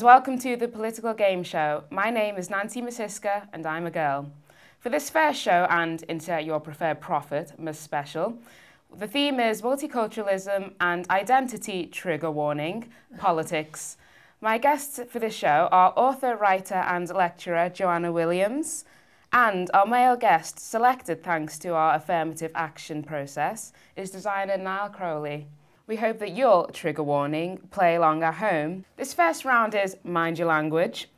welcome to the Political Game Show. My name is Nancy Masiska and I'm a girl. For this first show and insert your preferred prophet, Ms. Special, the theme is Multiculturalism and Identity, Trigger Warning, Politics. My guests for this show are author, writer and lecturer Joanna Williams, and our male guest, selected thanks to our affirmative action process, is designer Niall Crowley. We hope that you'll, trigger warning, play along at home. This first round is Mind Your Language.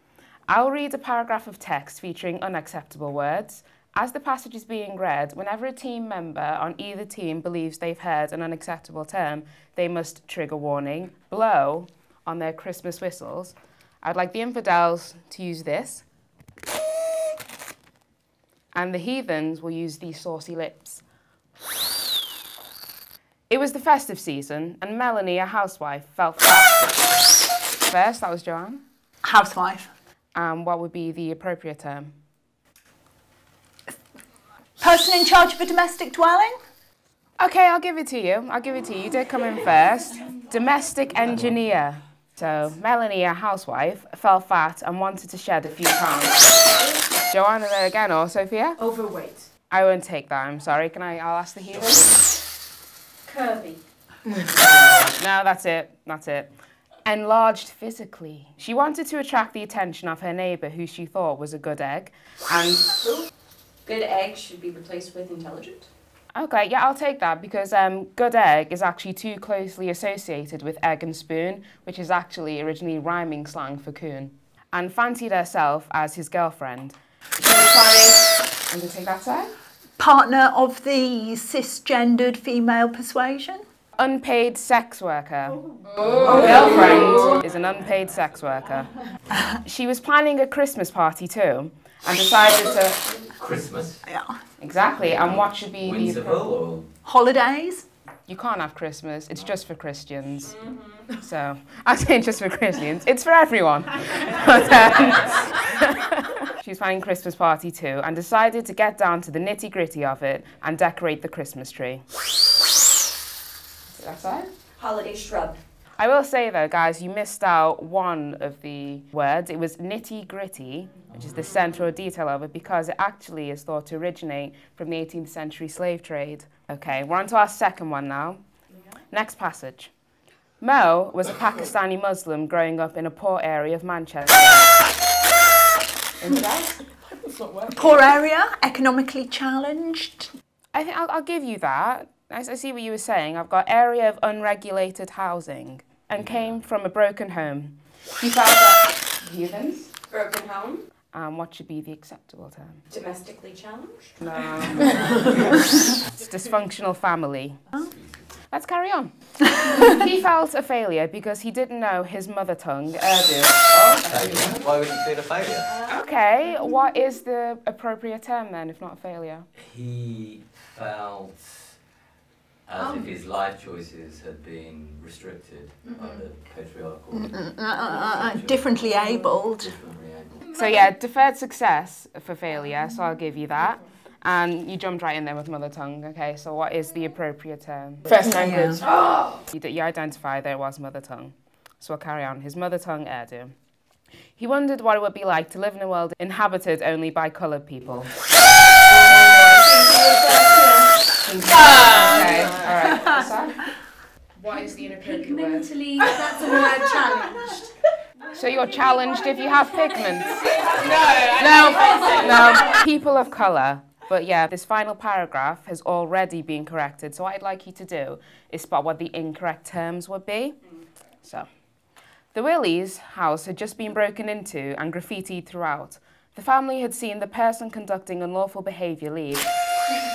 I'll read a paragraph of text featuring unacceptable words. As the passage is being read, whenever a team member on either team believes they've heard an unacceptable term, they must, trigger warning, blow on their Christmas whistles. I'd like the infidels to use this, and the heathens will use these saucy lips. It was the festive season, and Melanie, a housewife, felt fat. First, that was Joanne. Housewife. What would be the appropriate term? Person in charge of a domestic dwelling? Okay, I'll give it to you. You did come in first. Domestic engineer. So, Melanie, a housewife, fell fat and wanted to shed a few pounds. Joanna there again, or Sophia? Overweight. I won't take that, I'm sorry. I'll ask the heathens? Curvy. No, that's it. Enlarged physically. She wanted to attract the attention of her neighbour, who she thought was a good egg, and... Good egg should be replaced with intelligent. Okay, yeah, I'll take that, because good egg is actually too closely associated with egg and spoon, which is actually originally rhyming slang for coon, and fancied herself as his girlfriend. She was trying... I'm going to take that side. Partner of the cis-gendered female persuasion? Unpaid sex worker. Girlfriend is an unpaid sex worker. She was planning a Christmas party too, and decided to... Christmas? Yeah. Exactly, and what should be Winterval or... Holidays? You can't have Christmas, it's just for Christians. So, I say just for Christians, it's for everyone. She was planning a Christmas party too, and decided to get down to the nitty-gritty of it and decorate the Christmas tree. That's it? Holiday shrub. I will say though, guys, you missed out one of the words. It was nitty-gritty, which is the central detail of it, because it actually is thought to originate from the 18th century slave trade. Okay, we're on to our second one now. Yeah. Next passage. Mo was a Pakistani Muslim growing up in a poor area of Manchester. Poor area, economically challenged. I think I'll give you that. I see what you were saying. I've got area of unregulated housing and came from a broken home. He felt that heathens. Broken home. What should be the acceptable term? Domestically challenged. No. It's dysfunctional family. Oh. Let's carry on. He felt a failure because he didn't know his mother tongue, Urdu. Oh, why would you feel a failure? Okay, what is the appropriate term then, if not a failure? He felt as if his life choices had been restricted by the patriarchal... Differently abled. So yeah, deferred success for failure, so I'll give you that. And you jumped right in there with mother tongue, okay? So what is the appropriate term? First language. You identify there was mother tongue. So we'll carry on. His mother tongue, Urdu. He wondered what it would be like to live in a world inhabited only by coloured people. Okay, all right. What is the inappropriate word? Pigmentally, that's a word challenged. So you're challenged if you have pigments? No. People of colour. But yeah, this final paragraph has already been corrected. So what I'd like you to do is spot what the incorrect terms would be. So, the Willies' house had just been broken into and graffitied throughout. The family had seen the person conducting unlawful behaviour leave.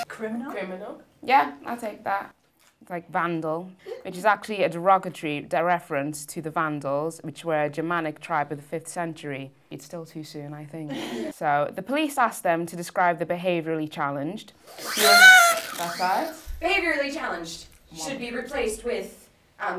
Criminal? Yeah, I'll take that. It's like vandal, which is actually a derogatory reference to the Vandals, which were a Germanic tribe of the 5th century. It's still too soon, I think. So the police asked them to describe the behaviourally challenged. That's right. Behaviourally challenged should be replaced with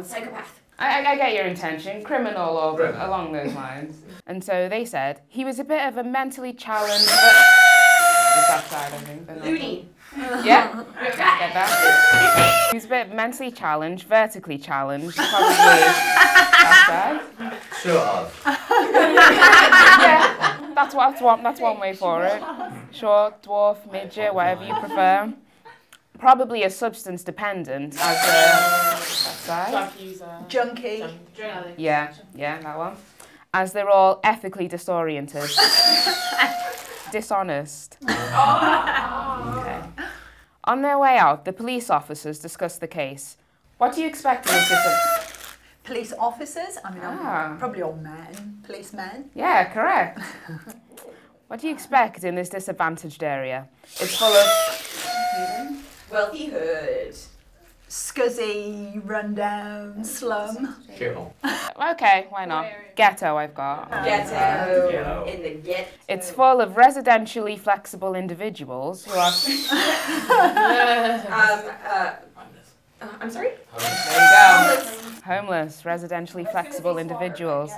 psychopath. I get your intention, criminal or along those lines. And so they said he was a bit of a mentally challenged... that side, I think. Loony. Yeah, get that. He's a bit mentally challenged, vertically challenged, probably that side. Sure of. Yeah, that's one way for it. Short, dwarf, midget, whatever you prefer. Probably a substance dependent as Drug user. Junkie. yeah, that one. As they're all ethically disoriented. Dishonest. Okay. On their way out, the police officers discuss the case. What do you expect in this? Police officers? I mean, probably all men. Policemen. Yeah, correct. What do you expect in this disadvantaged area? It's full of Wealthy hood. Scuzzy, rundown, slum. Chill. Okay, why not? Ghetto, I've got. Ghetto. In the ghetto. It's full of residentially flexible individuals who are... I'm sorry? There you go. Homeless, residentially flexible individuals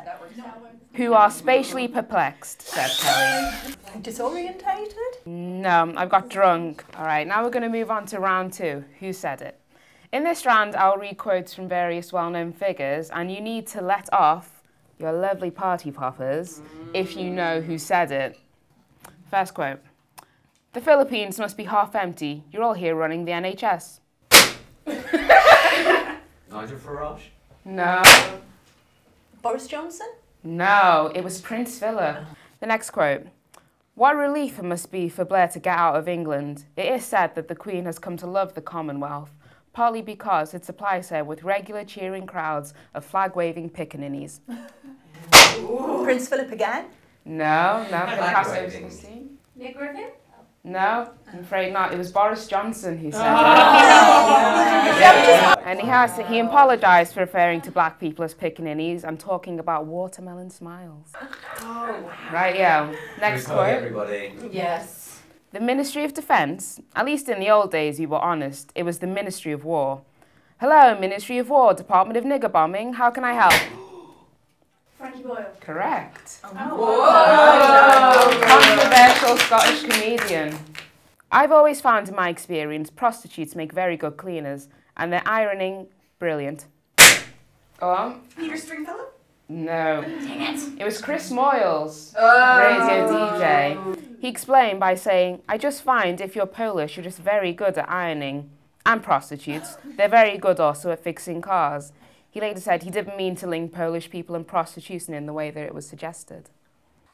who are spatially perplexed, said Kelly. Disorientated? No, I've got drunk. All right, now we're going to move on to round 2. Who said it? In this round, I'll read quotes from various well-known figures, and you need to let off your lovely party poppers if you know who said it. First quote. The Philippines must be half empty. You're all here running the NHS. Nigel Farage? No. Boris Johnson? No, it was Prince Philip. The next quote. What relief it must be for Blair to get out of England. It is said that the Queen has come to love the Commonwealth, partly because it supplies her with regular cheering crowds of flag-waving pickaninnies. Prince Philip again? No, Flag-waving. Nick Griffin? No, I'm afraid not. It was Boris Johnson who said that. And he apologised for referring to black people as pickaninnies. I'm talking about watermelon smiles. Right, yeah. Next quote. Everybody. Yes. The Ministry of Defence, at least in the old days, you were honest, it was the Ministry of War. Hello, Ministry of War, Department of Nigger Bombing, how can I help? Frankie Boyle. Correct. Oh. Controversial Scottish comedian. I've always found in my experience prostitutes make very good cleaners and their ironing brilliant. Go on. Peter Stringfellow? No. Dang it. It was Chris Moyles, radio DJ. He explained by saying, I just find if you're Polish, you're just very good at ironing. And prostitutes. They're very good also at fixing cars. He later said he didn't mean to link Polish people and prostitution in the way that it was suggested.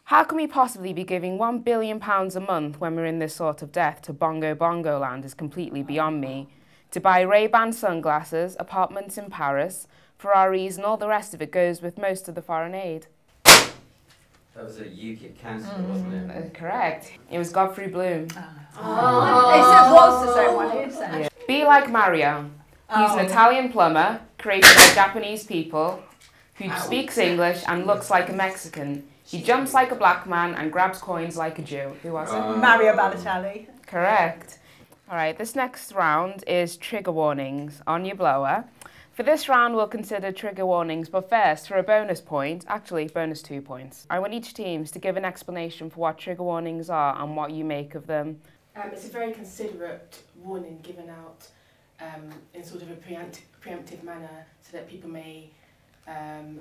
How can we possibly be giving £1 billion a month when we're in this sort of debt to bongo land is completely beyond me. To buy Ray-Ban sunglasses, apartments in Paris, Ferraris and all the rest of it goes with most of the foreign aid. That was a UKIP councillor, wasn't it? Correct. It was Godfrey Bloom. It was the same one, you said. Yeah. Be like Mario. He's an Italian plumber created by Japanese people who speaks English and looks like a Mexican. He jumps like a black man and grabs coins like a Jew. Who was it? Mario Balotelli. Correct. All right, this next round is trigger warnings on your blower. For this round, we'll consider trigger warnings, but first, for a bonus point, actually, bonus 2 points, I want each team to give an explanation for what trigger warnings are and what you make of them. It's a very considerate warning given out in sort of a preemptive manner so that people may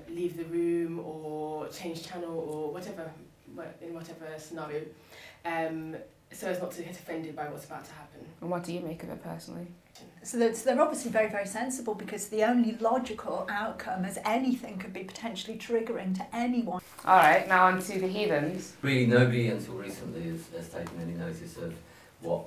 leave the room or change channel or whatever, in whatever scenario, so as not to get offended by what's about to happen. And what do you make of it personally? So they're obviously very, very sensible because the only logical outcome is anything could be potentially triggering to anyone. All right, now on to the heathens. Really, nobody until recently has taken any notice of what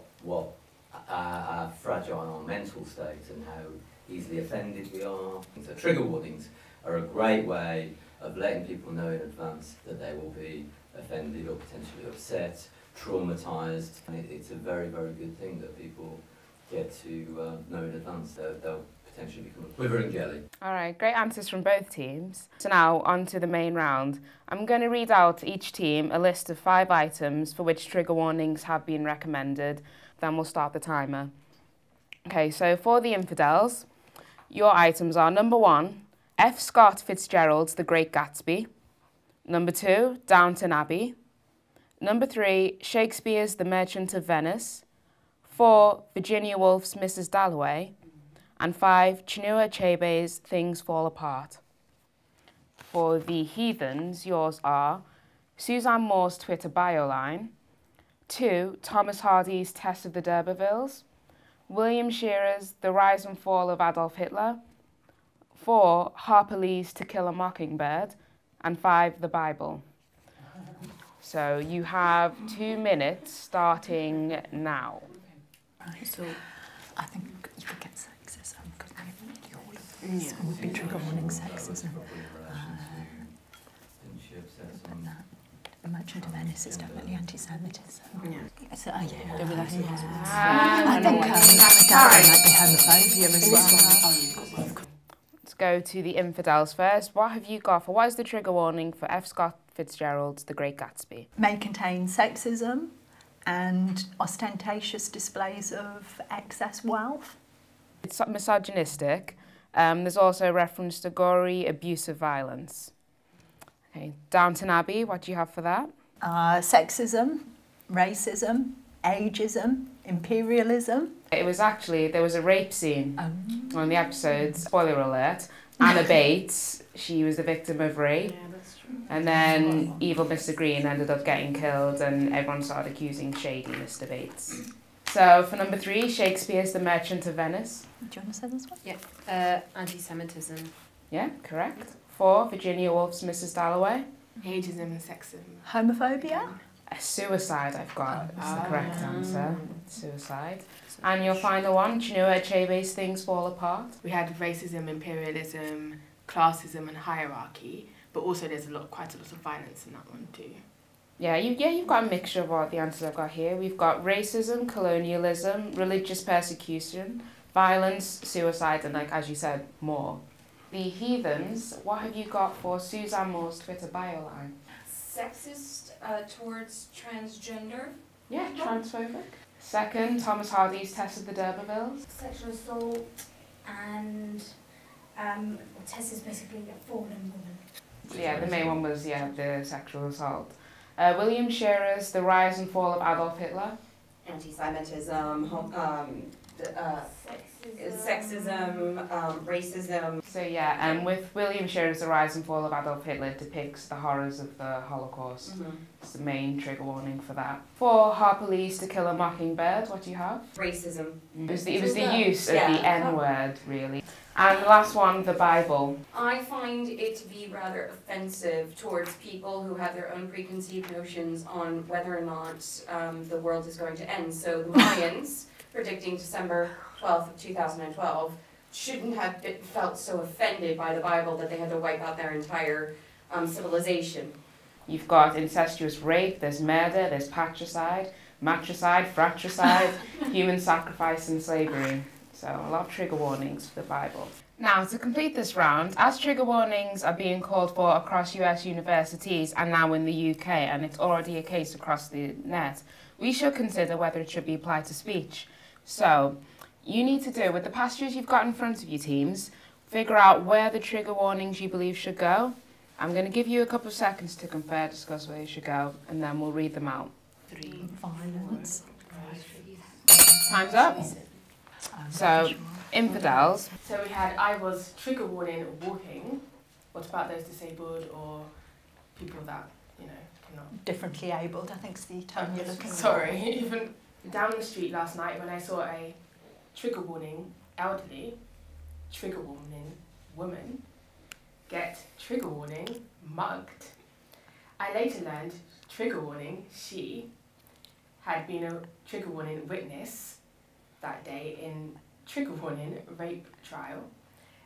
our fragile our mental state and how easily offended we are. So trigger warnings are a great way of letting people know in advance that they will be offended or potentially upset, traumatised. And it's a very, very good thing that people get to know in advance. They'll potentially become a quivering jelly. All right, great answers from both teams. So now on to the main round. I'm going to read out to each team a list of 5 items for which trigger warnings have been recommended. Then we'll start the timer. Okay, so for the infidels, your items are number 1, F. Scott Fitzgerald's The Great Gatsby. Number 2, Downton Abbey. Number 3, Shakespeare's The Merchant of Venice. 4, Virginia Woolf's Mrs. Dalloway. And 5, Chinua Achebe's Things Fall Apart. For the heathens, yours are Suzanne Moore's Twitter bio line, 2, Thomas Hardy's Test of the D'Urbervilles, William Shearer's The Rise and Fall of Adolf Hitler, 4, Harper Lee's To Kill a Mockingbird, and 5, the Bible. So you have 2 minutes starting now. Right, so I think you could get sexism because it would be trigger warning sexism. The Merchant of Venice is definitely anti-Semitism. Yeah. So, I think Gary might be homophobia as well. Let's go to the infidels first. What have you got for, what is the trigger warning for F. Scott Fitzgerald's The Great Gatsby? May contain sexism and ostentatious displays of excess wealth. It's misogynistic. There's also a reference to gory, abusive violence. Okay, Downton Abbey, what do you have for that? Sexism, racism, ageism, imperialism. It was actually, there was a rape scene on the episode, spoiler alert. Anna Bates, she was the victim of rape. Yeah, that's true. And then evil Mr. Green ended up getting killed and everyone started accusing shady Mr. Bates. So for number 3, Shakespeare's The Merchant of Venice. Do you want to say this one? Yeah, anti-Semitism. Yeah, correct. 4, Virginia Woolf's Mrs. Dalloway. Ageism and sexism. Homophobia. Suicide, I've got, is the correct answer. Suicide. And your final one, do you know where Chebe's things fall apart? We had racism, imperialism, classism and hierarchy, but also there's quite a lot of violence in that one too. Yeah, you've got a mixture of what the answers I've got here. We've got racism, colonialism, religious persecution, violence, suicide, and as you said, more. The heathens, what have you got for Suzanne Moore's Twitter bio line? Sexist towards transgender. Yeah, transphobic. 2, Thomas Hardy's Test of the D'Urbervilles. Sexual assault and Tess is basically a fallen woman. Yeah, the main one was, the sexual assault. William Shearer's The Rise and Fall of Adolf Hitler. Anti-Semitism, sexism, racism. So and with William Shearer's The Rise and Fall of Adolf Hitler, it depicts the horrors of the Holocaust. It's the main trigger warning for that. 4, Harper Lee's To Kill a Mockingbird, what do you have? Racism. It was the use of the N-word, really. And the last one, the Bible. I find it to be rather offensive towards people who have their own preconceived notions on whether or not the world is going to end. So the Mayans, predicting December 12th of 2012, shouldn't have felt so offended by the Bible that they had to wipe out their entire civilization. You've got incestuous rape, there's murder, there's patricide, matricide, fratricide, human sacrifice and slavery. So a lot of trigger warnings for the Bible. Now, to complete this round, as trigger warnings are being called for across US universities and now in the UK, and it's already a case across the net, we should consider whether it should be applied to speech. So, you need to do, with the passages you've got in front of you, teams, figure out where the trigger warnings you believe should go. I'm going to give you a couple of seconds to compare, discuss where you should go, and then we'll read them out. 3, violence. Time's up. So, infidels. So we had, I was trigger warning walking. What about those disabled or people that, cannot? Differently abled, I think is the term you're looking for. Sorry, even down the street last night when I saw a trigger warning elderly, trigger warning woman, get trigger warning mugged. I later learned trigger warning she had been a trigger warning witness that day in trigger warning rape trial,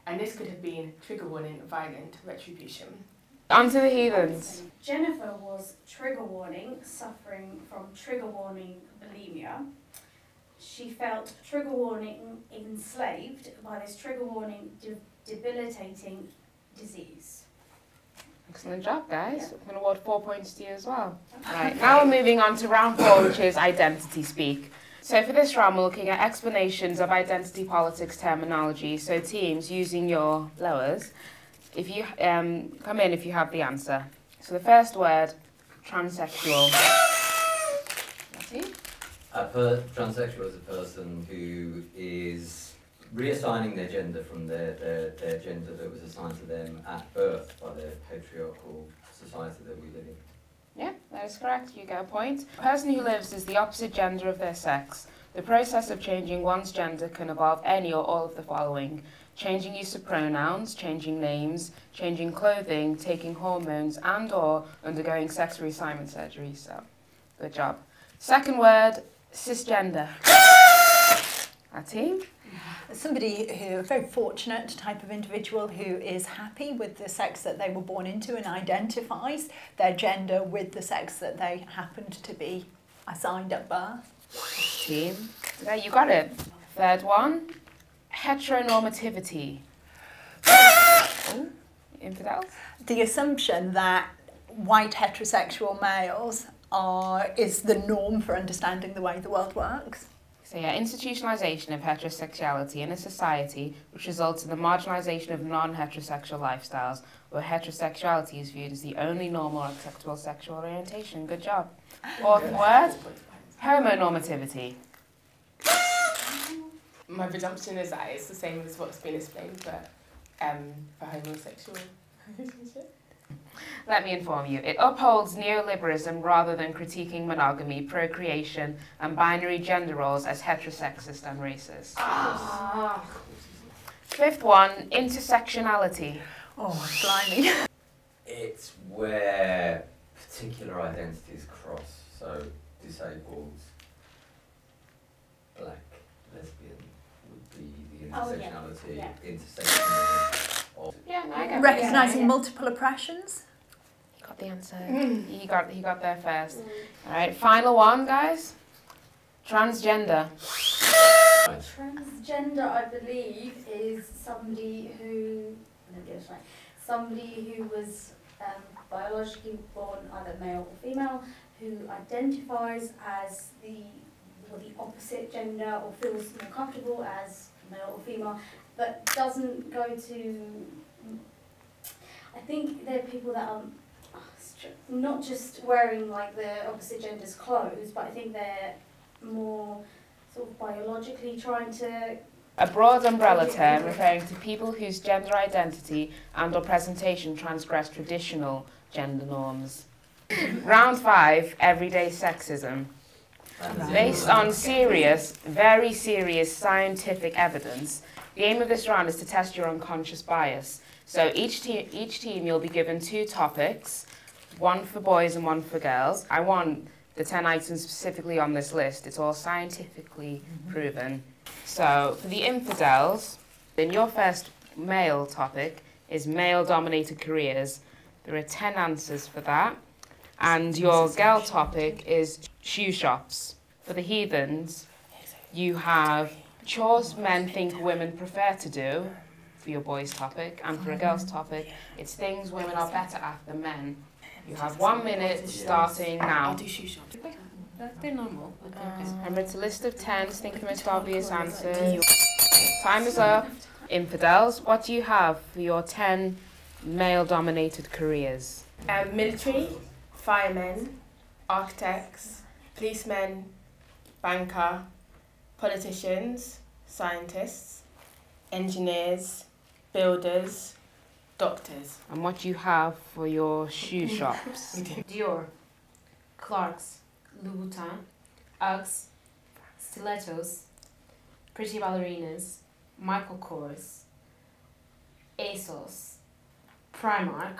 and this could have been trigger warning violent retribution. On to the heathens. Jennifer was trigger warning, suffering from trigger warning bulimia. She felt trigger warning enslaved by this trigger warning debilitating disease. Excellent job, guys. I'm going to award 4 points to you as well. Right, now we're moving on to round 4, which is identity speak. So for this round, we're looking at explanations of identity politics terminology. So teams, using your blowers, if you come in if you have the answer. So the first word, transsexual. Transsexual is a person who is reassigning their gender from their gender that was assigned to them at birth by the patriarchal society that we live in. Yeah, that is correct. You get a point. A person who lives as the opposite gender of their sex. The process of changing one's gender can involve any or all of the following: changing use of pronouns, changing names, changing clothing, taking hormones, and or undergoing sex reassignment surgery. So, good job. Second word, cisgender. Our team? Somebody who, a very fortunate type of individual who is happy with the sex that they were born into and identifies their gender with the sex that they happened to be assigned at birth. Team. Yeah, you got it. Third one, heteronormativity. Oh, infidels? The assumption that white heterosexual males is the norm for understanding the way the world works. So yeah, institutionalization of heterosexuality in a society which results in the marginalization of non-heterosexual lifestyles, where heterosexuality is viewed as the only normal or acceptable sexual orientation. Good job. Fourth word, homonormativity. My presumption is that it's the same as what's been explained, but for homosexual relationship. Let me inform you. It upholds neoliberalism rather than critiquing monogamy, procreation, and binary gender roles as heterosexist and racist. Fifth one, intersectionality. Oh, blimey. It's where particular identities cross, so disabled, black, lesbian would be the intersectionality, intersectionality. Yeah, no, I get Recognising multiple oppressions. Got the answer. He got there first. All right, final one, guys. Transgender. Transgender, I believe, is somebody who was biologically born either male or female, who identifies as the opposite gender or feels more comfortable as male or female, but doesn't go to. I think there are people that are not just wearing like the opposite gender's clothes, but I think they're more sort of biologically trying to. A broad umbrella term referring to people whose gender identity and or presentation transgress traditional gender norms. Round 5, everyday sexism. Based on serious, very serious scientific evidence, the aim of this round is to test your unconscious bias. So each team you'll be given 2 topics, one for boys and one for girls. I want the 10 items specifically on this list. It's all scientifically proven. So for the infidels, then your first male topic is male-dominated careers. There are 10 answers for that. And your girl topic is shoe shops. For the heathens, you have chores men think women prefer to do, for your boys topic, and for a girl's topic, it's things women are better at than men. You have 1 minute starting now. I'll do shoe shops. They're normal. Remember, it's a list of 10, think of the most obvious answers. Time is up. Infidels, what do you have for your 10 male-dominated careers? Military, firemen, architects, policemen, banker, politicians, scientists, engineers, builders, doctors. And what do you have for your shoe shops? Dior, Clarks, Louboutin, Uggs, Stilettos, Pretty Ballerinas, Michael Kors, ASOS, Primark,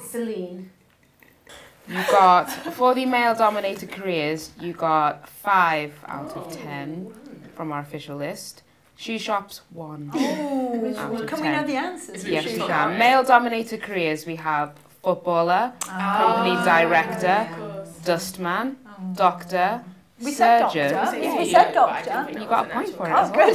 Celine. You got, for the male-dominated careers, you got 5 out of 10 from our official list. Shoe shops, 1 out of 10. Can we know the answers? Yes, we can. Male-dominated careers, we have footballer, company director, dustman, doctor, We said surgeon. doctor. Yeah, We you- said doctor. You got a point for it Oh, as well.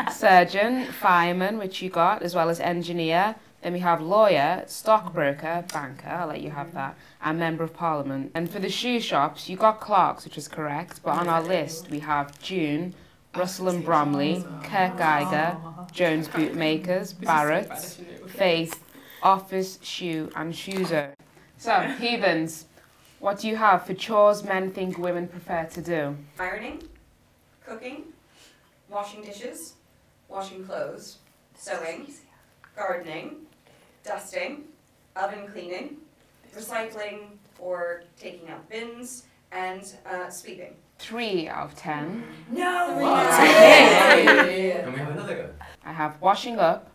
good. Surgeon, fireman, which you got, as well as engineer. Then we have lawyer, stockbroker, banker, I'll let you have that, and member of parliament. And for the shoe shops, you got Clarks, which is correct, but on our list we have June, Russell and Bromley, Kirk Geiger, Jones Bootmakers, Barrett, Faith, Office, Shoe, and Shoezo. So, heathens, what do you have for chores men think women prefer to do? Ironing, cooking, washing dishes, washing clothes, sewing, gardening, dusting, oven cleaning, recycling or taking out bins, and sweeping. 3 out of 10. No! Can we have another go? I have washing up,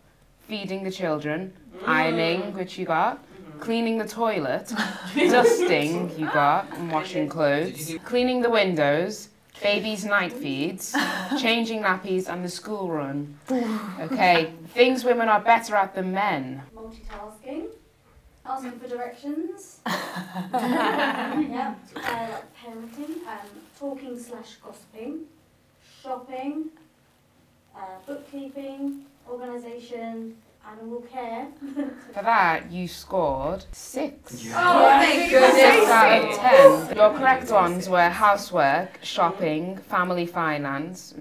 feeding the children, ironing, which you got, cleaning the toilet, dusting, you got, and washing clothes, cleaning the windows, babies' night feeds, changing nappies, and the school run. Okay, things women are better at than men. Multitasking, asking for directions, yeah, like parenting, talking/gossiping, shopping, bookkeeping, organisation, animal care. For that, you scored 6. Oh, thank goodness! 6 out of 10. Your correct ones were housework, shopping, family finance,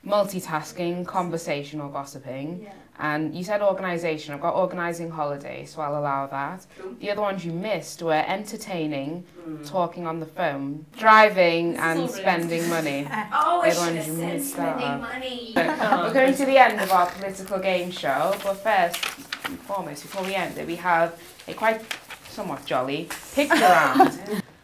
multitasking, conversational gossiping, Yeah. and you said organisation. I've got organising holidays, so I'll allow that. Cool. The other ones you missed were entertaining, talking on the phone, driving, and spending money. Oh, I The should ones have you said missed spending out. money. We're going to the end of our political game show, but first and foremost, before we end it, we have a quite somewhat jolly picture round.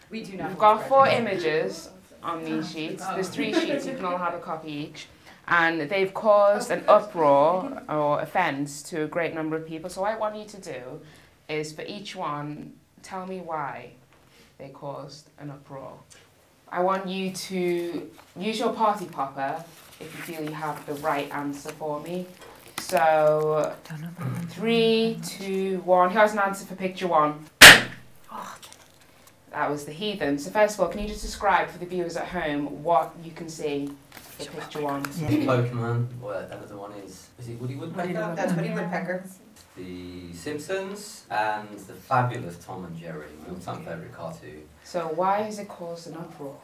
We do not. We've got 4 images on these sheets. There's 3 sheets, you can all have a copy each. And they've caused an uproar or offence to a great number of people. So what I want you to do is, for each one, tell me why they caused an uproar. I want you to use your party popper if you feel you have the right answer for me. So, 3, 2, 1. Who has an answer for picture 1? That was the heathen. So first of all, can you just describe for the viewers at home what you can see for picture 1? Pokemon, whatever one is it Woody Woodpecker? That's Woody Woodpecker. The Simpsons and the fabulous Tom and Jerry, my all-time favourite cartoon. So why has it caused an uproar?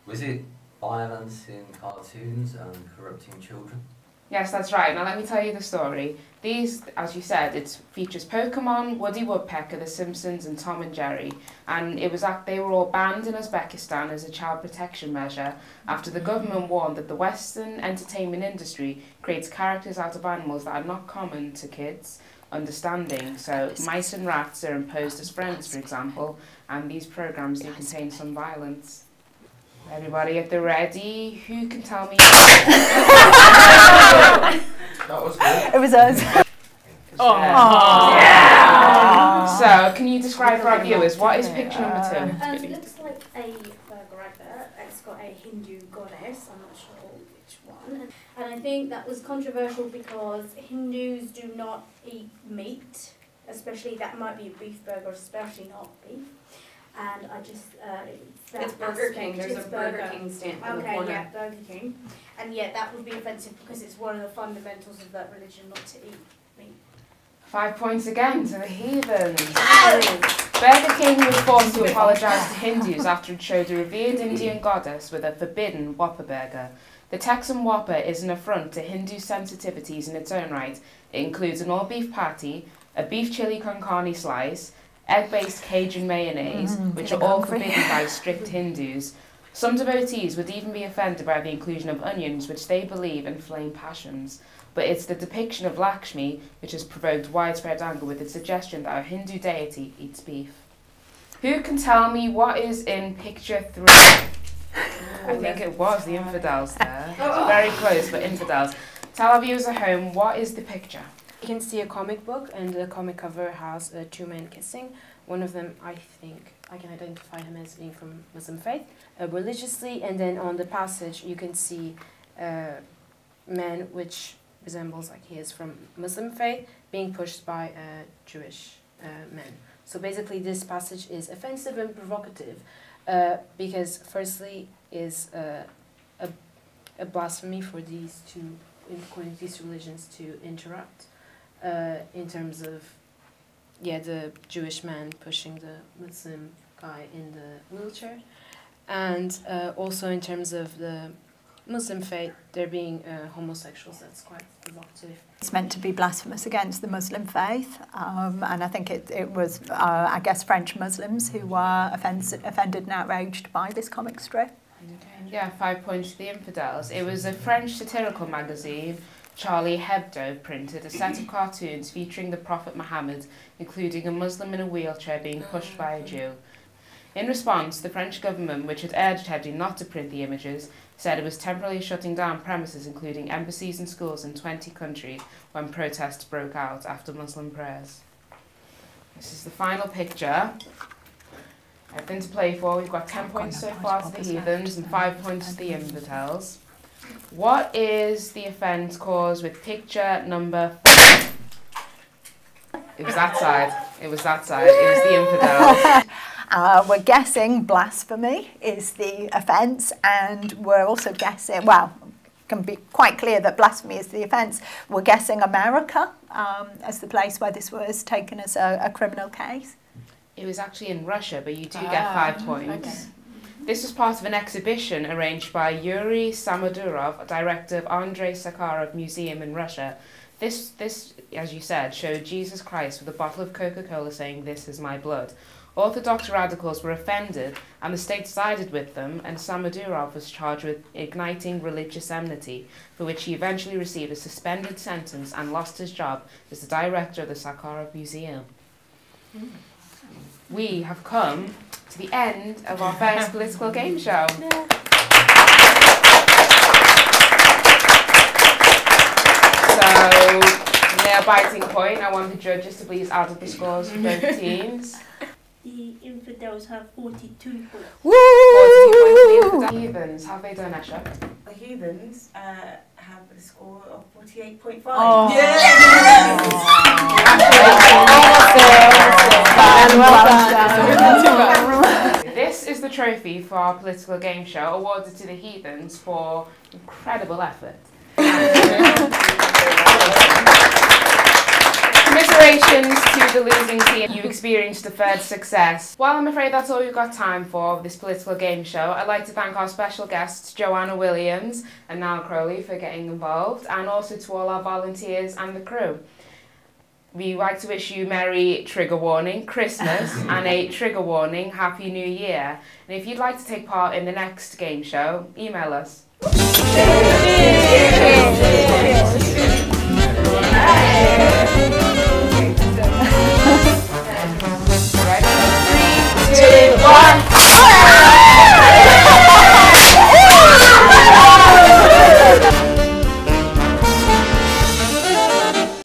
Was it violence in cartoons and corrupting children? Yes, that's right. Now let me tell you the story. These, as you said, it features Pokemon, Woody Woodpecker, The Simpsons and Tom and Jerry. And it was they were all banned in Uzbekistan as a child protection measure after the government warned that the Western entertainment industry creates characters out of animals that are not common to kids' understanding. So mice and rats are imposed as friends, for example, and these programs do contain some violence. Everybody, if they're ready, who can tell me? That was good. It was us. Yeah. So, can you describe for our viewers, what is picture number 2? It looks like a burger right there. It's got a Hindu goddess. I'm not sure which one. And I think that was controversial because Hindus do not eat meat, especially that might be a beef burger, especially not beef. And I just, It's Burger King. There's a Burger King stamp in the Okay, corner. yeah, Burger King. And yeah, that would be offensive because it's one of the fundamentals of that religion not to eat meat. 5 points again to the heathens. Burger King was forced to apologise to Hindus after it showed a revered Indian goddess with a forbidden Whopper burger. The Texan Whopper is an affront to Hindu sensitivities in its own right. It includes an all-beef patty, a beef chili con carne slice, egg-based Cajun mayonnaise, which are all forbidden by strict Hindus. Some devotees would even be offended by the inclusion of onions, which they believe inflame passions. But it's the depiction of Lakshmi which has provoked widespread anger with its suggestion that our Hindu deity eats beef. Who can tell me what is in picture 3? I think it was the infidels there. It's very close, but infidels. Tell our viewers at home, what is the picture? You can see a comic book, and the comic cover has 2 men kissing. One of them, I think, I can identify him as being from Muslim faith, religiously, and then on the passage you can see a man which resembles like he is from Muslim faith being pushed by a Jewish man. So basically this passage is offensive and provocative because firstly is a blasphemy for these two religions to interact. In terms of, the Jewish man pushing the Muslim guy in the wheelchair, and also in terms of the Muslim faith, there being homosexuals, that's quite provocative. It's meant to be blasphemous against the Muslim faith, and I think it was, I guess, French Muslims who were offended and outraged by this comic strip. Yeah, 5 points to the infidels. It was a French satirical magazine, Charlie Hebdo, printed a set of cartoons featuring the Prophet Muhammad, including a Muslim in a wheelchair being pushed by a Jew. In response, the French government, which had urged Hebdo not to print the images, said it was temporarily shutting down premises including embassies and schools in 20 countries when protests broke out after Muslim prayers. This is the final picture. Everything to play for. We've got 10 points so far to the heathens and 5 points to the infidels. What is the offence caused with picture number 5? It was that side. It was that side. It was the infidels. We're guessing blasphemy is the offence, and we're also guessing, well, it can be quite clear that blasphemy is the offence. We're guessing America as the place where this was taken as a criminal case. It was actually in Russia, but you do get 5 points. Okay. This was part of an exhibition arranged by Yuri Samodurov, director of Andrei Sakharov Museum in Russia. This, as you said, showed Jesus Christ with a bottle of Coca-Cola saying, "This is my blood." Orthodox radicals were offended and the state sided with them, and Samodurov was charged with igniting religious enmity, for which he eventually received a suspended sentence and lost his job as the director of the Sakharov Museum. We have come to the end of our first political game show. So, nail-biting point, I want the judges to please add up the scores for both teams. The infidels have 42 points. Woo! 42 points. The heathens, have they done Esha? The heathens have a score of 48.5. Oh. This is the trophy for our political game show, awarded to the heathens for incredible effort. Commiserations to the losing team. You experienced deferred success. Well, I'm afraid that's all we've got time for this political game show. I'd like to thank our special guests, Joanna Williams and Niall Crowley, for getting involved, and also to all our volunteers and the crew. We'd like to wish you Merry Trigger Warning Christmas and a Trigger Warning Happy New Year. And if you'd like to take part in the next game show, email us. Yeah.